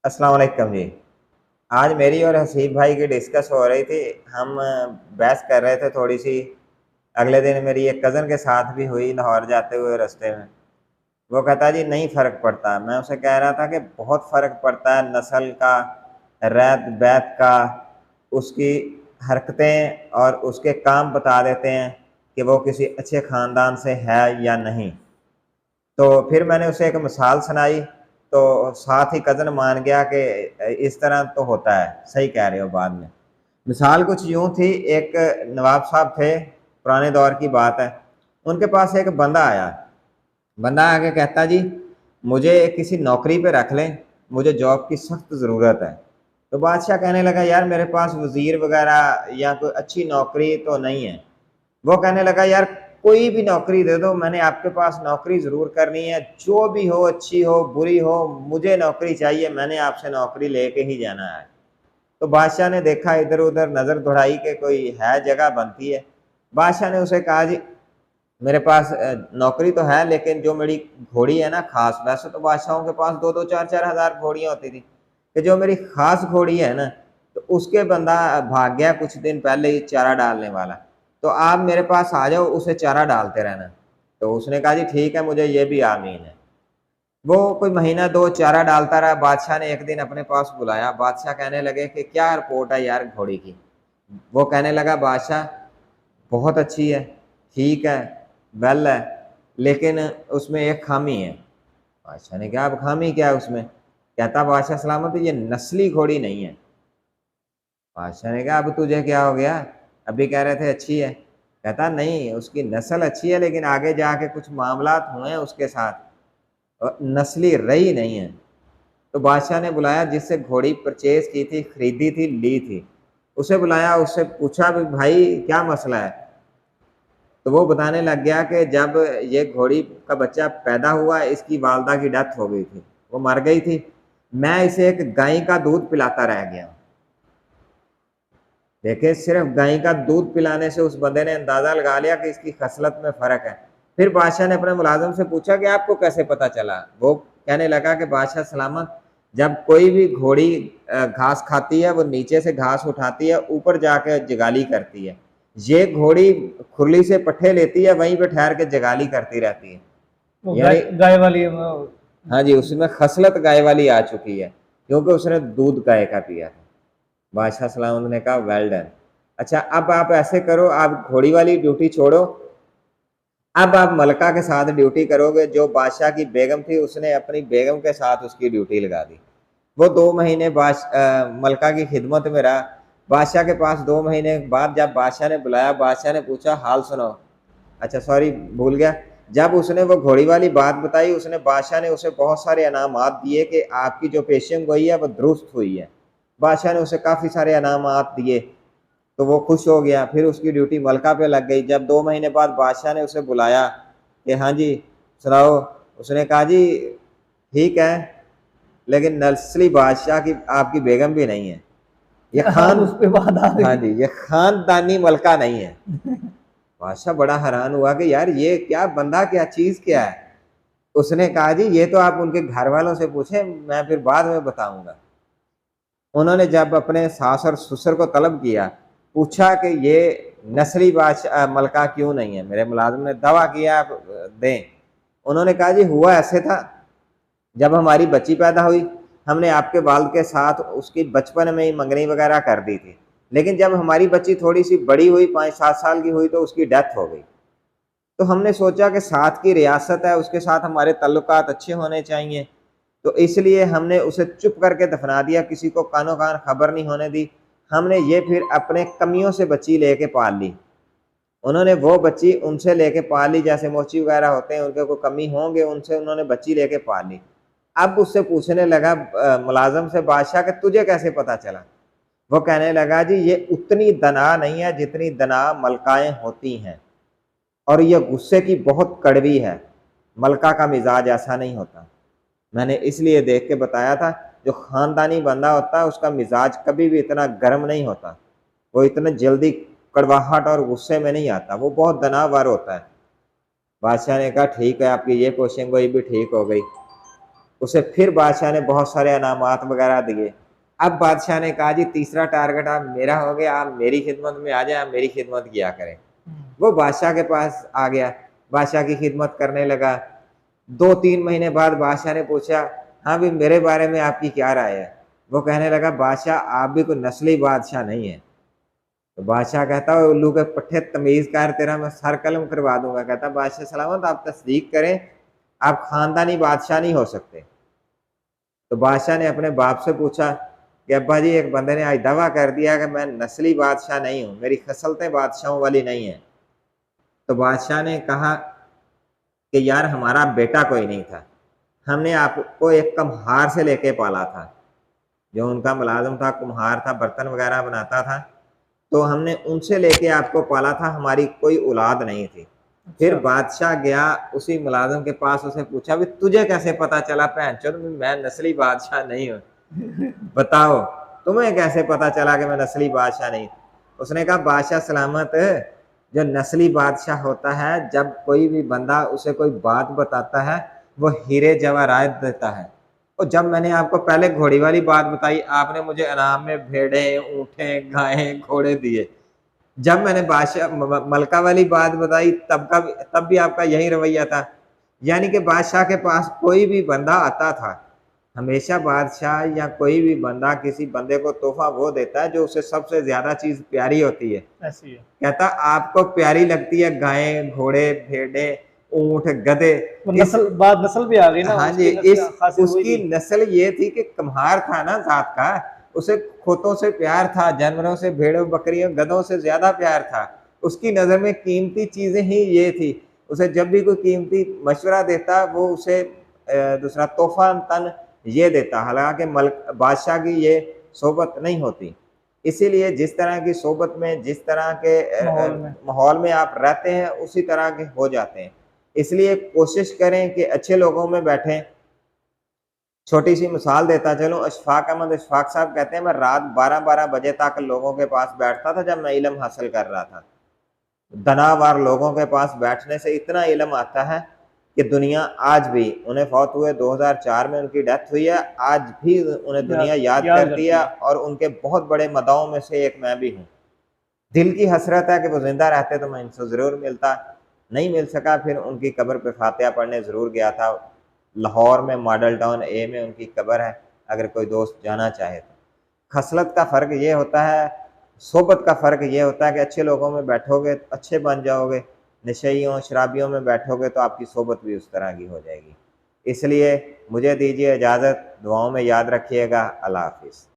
अस्सलाम वालेकुम जी। आज मेरी और हसीब भाई की डिस्कस हो रही थी। हम बहस कर रहे थे थोड़ी सी। अगले दिन मेरी एक कज़न के साथ भी हुई लाहौर जाते हुए रास्ते में। वो कहता जी नहीं फ़र्क पड़ता। मैं उसे कह रहा था कि बहुत फ़र्क पड़ता है नस्ल का, रैत बैत का। उसकी हरकतें और उसके काम बता देते हैं कि वो किसी अच्छे ख़ानदान से है या नहीं। तो फिर मैंने उसे एक मिसाल सुनाई, तो साथ ही कज़न मान गया कि इस तरह तो होता है, सही कह रहे हो। बाद में मिसाल कुछ यूँ थी। एक नवाब साहब थे, पुराने दौर की बात है। उनके पास एक बंदा आया। बंदा आके कहता जी मुझे किसी नौकरी पे रख लें, मुझे जॉब की सख्त ज़रूरत है। तो बादशाह कहने लगा यार मेरे पास वज़ीर वगैरह या कोई अच्छी नौकरी तो नहीं है। वो कहने लगा यार कोई भी नौकरी दे दो, मैंने आपके पास नौकरी ज़रूर करनी है, जो भी हो, अच्छी हो बुरी हो, मुझे नौकरी चाहिए, मैंने आपसे नौकरी लेके ही जाना है। तो बादशाह ने देखा इधर उधर, नज़र दौड़ाई कि कोई है जगह बनती है। बादशाह ने उसे कहा जी मेरे पास नौकरी तो है, लेकिन जो मेरी घोड़ी है ना खास, वैसे तो बादशाहों के पास दो दो चार चार हज़ार घोड़ियाँ होती थी, कि जो मेरी खास घोड़ी है ना, तो उसके बंदा भाग गया कुछ दिन पहले ही चारा डालने वाला। तो आप मेरे पास आ जाओ, उसे चारा डालते रहना। तो उसने कहा जी ठीक है, मुझे ये भी आमीन है। वो कोई महीना दो चारा डालता रहा। बादशाह ने एक दिन अपने पास बुलाया। बादशाह कहने लगे कि क्या रिपोर्ट है यार घोड़ी की। वो कहने लगा बादशाह बहुत अच्छी है, ठीक है, वेल है, लेकिन उसमें एक खामी है। बादशाह ने कहा अब खामी क्या है उसमें। कहता बादशाह सलामत ये नस्ली घोड़ी नहीं है। बादशाह ने कहा अब तुझे क्या हो गया, अभी कह रहे थे अच्छी है। कहता नहीं उसकी नस्ल अच्छी है, लेकिन आगे जाके कुछ मामलात हुए हैं उसके साथ और नस्ली रही नहीं है। तो बादशाह ने बुलाया जिससे घोड़ी परचेज की थी, खरीदी थी, ली थी, उसे बुलाया। उससे पूछा भी भाई क्या मसला है। तो वो बताने लग गया कि जब ये घोड़ी का बच्चा पैदा हुआ, इसकी वालदा की डेथ हो गई थी, वो मर गई थी। मैं इसे एक गाय का दूध पिलाता रह गया। देखे, सिर्फ गाय का दूध पिलाने से उस बंदे ने अंदाजा लगा लिया कि इसकी खसलत में फर्क है। फिर बादशाह ने अपने मुलाजिम से पूछा कि आपको कैसे पता चला। वो कहने लगा कि बादशाह सलामत जब कोई भी घोड़ी घास खाती है, वो नीचे से घास उठाती है, ऊपर जाके जगाली करती है। ये घोड़ी खुरली से पट्ठे लेती है, वहीं पे ठहर के जगाली करती रहती है। वो यानी गाय वाली हाँ जी, उसमें खसलत गाय वाली आ चुकी है, क्योंकि उसने दूध गाय का पिया था। बादशाह सलामत ने कहा वेल डन। अच्छा अब आप ऐसे करो, आप घोड़ी वाली ड्यूटी छोड़ो, अब आप मलका के साथ ड्यूटी करोगे। जो बादशाह की बेगम थी, उसने अपनी बेगम के साथ उसकी ड्यूटी लगा दी। वो 2 महीने मलका की खिदमत में रहा। बादशाह के पास 2 महीने बाद जब बादशाह ने बुलाया, बादशाह ने पूछा हाल सुनाओ। अच्छा सॉरी भूल गया। जब उसने वो घोड़ी वाली बात बताई, उसने बादशाह ने उसे बहुत सारे इनामात दिए कि आपकी जो पेशन गोई है वो दुरुस्त हुई है। बादशाह ने उसे काफ़ी सारे इनामात दिए, तो वो खुश हो गया। फिर उसकी ड्यूटी मलका पे लग गई। जब 2 महीने बाद बादशाह ने उसे बुलाया कि हाँ जी सुनाओ, उसने कहा जी ठीक है, लेकिन नस्ली बादशाह की आपकी बेगम भी नहीं है, ये अब खान, उस पे बात आ हाँ गई। जी ये खानदानी मलका नहीं है। बादशाह बड़ा हैरान हुआ कि यार ये क्या बंदा, क्या चीज़ क्या है। उसने कहा जी ये तो आप उनके घर वालों से पूछें, मैं फिर बाद में बताऊंगा। उन्होंने जब अपने सास और ससुर को तलब किया, पूछा कि ये नस्ली बादशाह मलका क्यों नहीं है। मेरे मुलाजिम ने दावा किया आप दें। उन्होंने कहा जी हुआ ऐसे था, जब हमारी बच्ची पैदा हुई, हमने आपके वालिद के साथ उसकी बचपन में ही मंगनी वगैरह कर दी थी, लेकिन जब हमारी बच्ची थोड़ी सी बड़ी हुई, 5-7 साल की हुई, तो उसकी डेथ हो गई। तो हमने सोचा कि साथ की रियासत है, उसके साथ हमारे ताल्लुकात अच्छे होने चाहिए, तो इसलिए हमने उसे चुप करके दफना दिया, किसी को कानो कान खबर नहीं होने दी। हमने ये फिर अपने कमियों से बच्ची लेके पाल ली। उन्होंने वो बच्ची उनसे लेके पाल ली, जैसे मोची वगैरह होते हैं, उनके कोई कमी होंगे, उनसे उन्होंने बच्ची लेके पाल ली। अब उससे पूछने लगा मुलाजम से बादशाह कि तुझे कैसे पता चला। वो कहने लगा जी ये उतनी दना नहीं है जितनी दना मलकाएं होती हैं, और ये गुस्से की बहुत कड़वी है। मलका का मिजाज ऐसा नहीं होता। मैंने इसलिए देख के बताया था, जो ख़ानदानी बंदा होता है उसका मिजाज कभी भी इतना गर्म नहीं होता, वो इतने जल्दी कड़वाहट और गुस्से में नहीं आता, वो बहुत दनावर होता है। बादशाह ने कहा ठीक है, आपकी ये पेशिंगोई भी ठीक हो गई। उसे फिर बादशाह ने बहुत सारे इनामात वगैरह दिए। अब बादशाह ने कहा जी तीसरा टारगेट अब मेरा हो गया, आप मेरी खिदमत में आ जाए, आप मेरी खिदमत किया करें। वो बादशाह के पास आ गया, बादशाह की खिदमत करने लगा। 2-3 महीने बाद बादशाह ने पूछा, हाँ भी मेरे बारे में आपकी क्या राय है? वो कहने लगा, बादशाह आप भी कोई नस्ली बादशाह नहीं है। तो बादशाह कहता है, उल्लू के पट्टे तमीज कर, तेरा मैं सर कलम करवा दूंगा। कहता बादशाह सलामत, आप तस्दीक करें, आप खानदानी बादशाह नहीं हो सकते। तो बादशाह ने अपने बाप से पूछा कि अब्बा जी एक बंदे ने आज दावा कर दिया कि मैं नस्ली बादशाह नहीं हूँ, मेरी खसलतें बादशाहों वाली नहीं है। तो बादशाह ने कहा कि यार हमारा बेटा कोई नहीं था, हमने आपको एक कुम्हार से लेके पाला था, जो उनका मुलाजिम था, कुम्हार था, बर्तन वगैरह बनाता था, तो हमने उनसे लेके आपको पाला था, हमारी कोई औलाद नहीं थी। फिर बादशाह गया उसी मुलाजिम के पास, उसे पूछा भी तुझे कैसे पता चला भैनचोद मैं नस्ली बादशाह नहीं हूँ, बताओ तुम्हें कैसे पता चला कि मैं नस्ली बादशाह नहीं? उसने कहा बादशाह सलामत, जो नस्ली बादशाह होता है, जब कोई भी बंदा उसे कोई बात बताता है वो हीरे जवाहरात देता है। और जब मैंने आपको पहले घोड़ी वाली बात बताई, आपने मुझे इनाम में भेड़े, ऊँटे, गायें, घोड़े दिए। जब मैंने बादशाह मलका वाली बात बताई तब भी आपका यही रवैया था। यानी कि बादशाह के पास कोई भी बंदा आता था, हमेशा बादशाह या कोई भी बंदा किसी बंदे को तोहफा वो देता है जो उसे सबसे ज्यादा चीज प्यारी होती है। ऐसी है। कहता आपको प्यारी लगती है गायें, घोड़े, भेड़े, ऊंट, गधे। वो इस नस्ल भी आ गई ना, हाँ जी, उसकी नस्ल इस खासियत वही उसकी थी। नस्ल ये थी कि कम्हार था ना जात का, उसे खोतों से प्यार था, जानवरों से, भेड़ों, बकरियों, गधों से ज्यादा प्यार था। उसकी नजर में कीमती चीजें ही ये थी। उसे जब भी कोई कीमती मशवरा देता वो उसे दूसरा तोहफा तन ये देता। हालांकि मलिक बादशाह की ये सोबत नहीं होती। इसीलिए जिस तरह की सोबत में, जिस तरह के माहौल में आप रहते हैं उसी तरह के हो जाते हैं। इसलिए कोशिश करें कि अच्छे लोगों में बैठें। छोटी सी मिसाल देता चलूं, अशफाक अहमद अशफाक साहब कहते हैं मैं रात 12-12 बजे तक लोगों के पास बैठता था जब मैं इल्म हासिल कर रहा था। दनावार लोगों के पास बैठने से इतना इल्म आता है कि दुनिया आज भी, उन्हें फौत हुए 2004 में उनकी डेथ हुई है, आज भी उन्हें दुनिया याद करती है और उनके बहुत बड़े मदाओं में से एक मैं भी हूँ। दिल की हसरत है कि वो जिंदा रहते तो मैं इनसे ज़रूर मिलता, नहीं मिल सका। फिर उनकी कब्र पे फातिहा पढ़ने ज़रूर गया था। लाहौर में मॉडल टाउन ए में उनकी कब्र है, अगर कोई दोस्त जाना चाहे तो। खसलत का फ़र्क ये होता है, सोबत का फ़र्क ये होता है कि अच्छे लोगों में बैठोगे तो अच्छे बन जाओगे, नशेइयों शराबियों में बैठोगे तो आपकी सोबत भी उस तरह की हो जाएगी। इसलिए मुझे दीजिए इजाज़त, दुआओं में याद रखिएगा। अल्लाह हाफिज़।